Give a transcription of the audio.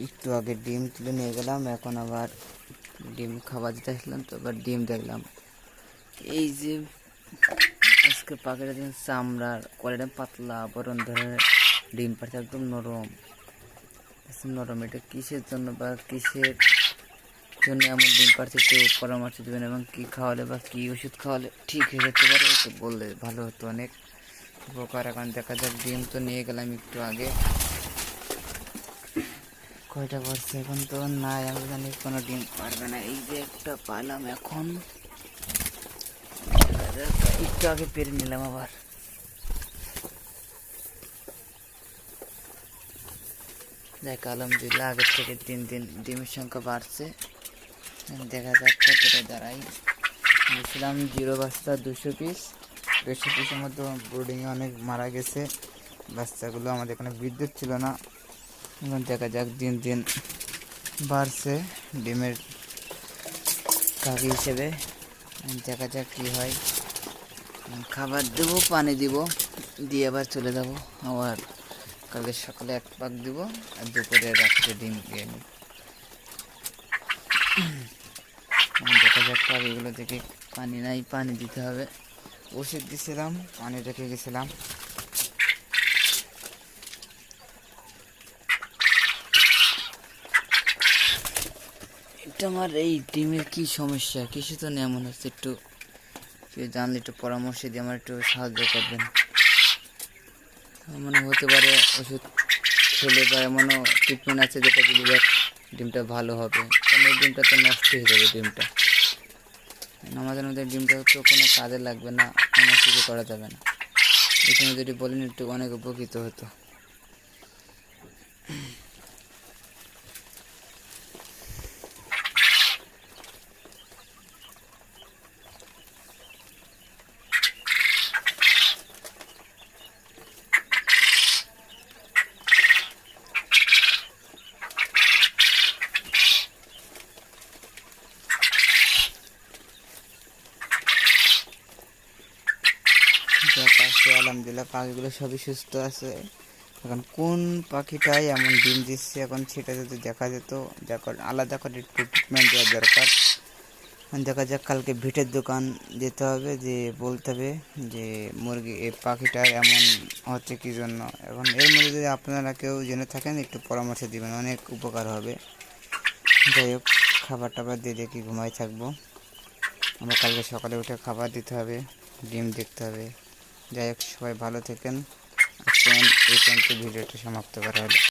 একটু আগে ডিম তুলে নিয়ে গেলাম, এখন আবার ডিম খাবার দিতে আসলাম, তো আবার ডিম দেখলাম। এই যে আজকে পাখিটা দেখুন, চামড়ার কোয়ালিটি পাতলা, বরণ ধরে ডিম পাড়ছে একদম নরম নরম। এটা কিসের জন্য বা কিসের জন্য এমন ডিম পাড়ছে একটু পরামর্শ দেবেন, এবং কী খাওয়ালে বা কী ওষুধ খাওয়ালে ঠিক হয়ে যেতে পারে একটু বললে ভালো হতো, অনেক উপকার। এখন দেখা যাক, ডিম তো নিয়ে গেলাম একটু আগে, কয়টা পড়ছে এখন তো নাই, আমি জানি কোনো ডিম পারবে না। এই যে একটা পাইলাম, এখন একটু আগে পেরে নিলাম আবার। দেখ আলহামদুলিল্লাহ, আগের থেকে দিন দিন ডিমের সংখ্যা বাড়ছে। দেখা যাক কতটা দাঁড়াই। নিয়েছিলাম 0 বাচ্চা 200 পিস। 200 পিসের মধ্যে ব্রুডিংয়ে অনেক মারা গেছে বাচ্চাগুলো, আমাদের এখানে বিদ্যুৎ ছিল না। এখন দেখা যাক, দিন দিন বাড়ছে ডিমের কাকি হিসেবে। দেখা যাক কী হয়। খাবার দেবো, পানি দিব, দিয়ে আবার চলে যাব। আবার কালকে সকালে 1 পাক দিব, আর দুপুরে রাত্রে ডিম দিয়ে নিই। দেখা যাক, পাখিগুলো থেকে পানি নাই, পানি দিতে হবে। ওষুধ দিয়েছিলাম, পানি রেখে গেছিলাম। এটা আমার এই ডিমের কি সমস্যা, কিছু তো নেই মনে হচ্ছে। একটু জানলে একটু পরামর্শ দিয়ে আমার একটু সাহায্য করবেন। মনে হতে পারে ওষুধ খেলে বা এমনও ট্রিটমেন্ট আছে যেটা যদি দেখ ডিমটা ভালো হবে, কারণ এই ডিমটা তো নষ্ট হয়ে যাবে। ডিমটা আমাদের মধ্যে ডিমটা তো কোনো কাজে লাগবে না, কোনো কিছু করা যাবে না। এখানে যদি বলেন একটু অনেক উপকৃত হতো। যাক আছে, আলহামদুলিল্লাহ পাখিগুলো সবই সুস্থ আছে। এখন কোন পাখিটাই এমন ডিম দিচ্ছে, এখন সেটা যদি দেখা যেত, আলাদা করে একটু ট্রিটমেন্ট দেওয়ার দরকার। দেখা যাক, কালকে ভিটের দোকান যেতে হবে, যে বলতে হবে যে মুরগি এই পাখিটার এমন হচ্ছে কী জন্য। এখন এর মধ্যে যদি আপনারা কেউ জেনে থাকেন একটু পরামর্শ দিবেন, অনেক উপকার হবে। যাই হোক, খাবার টাবার দিয়ে দেখি ঘুমাই থাকবো। আমরা কালকে সকালে উঠে খাবার দিতে হবে, ডিম দেখতে হবে। যাই হোক, সবাই ভালো থাকেন। এই পর্যন্ত ভিডিওটা সমাপ্ত করা হলো।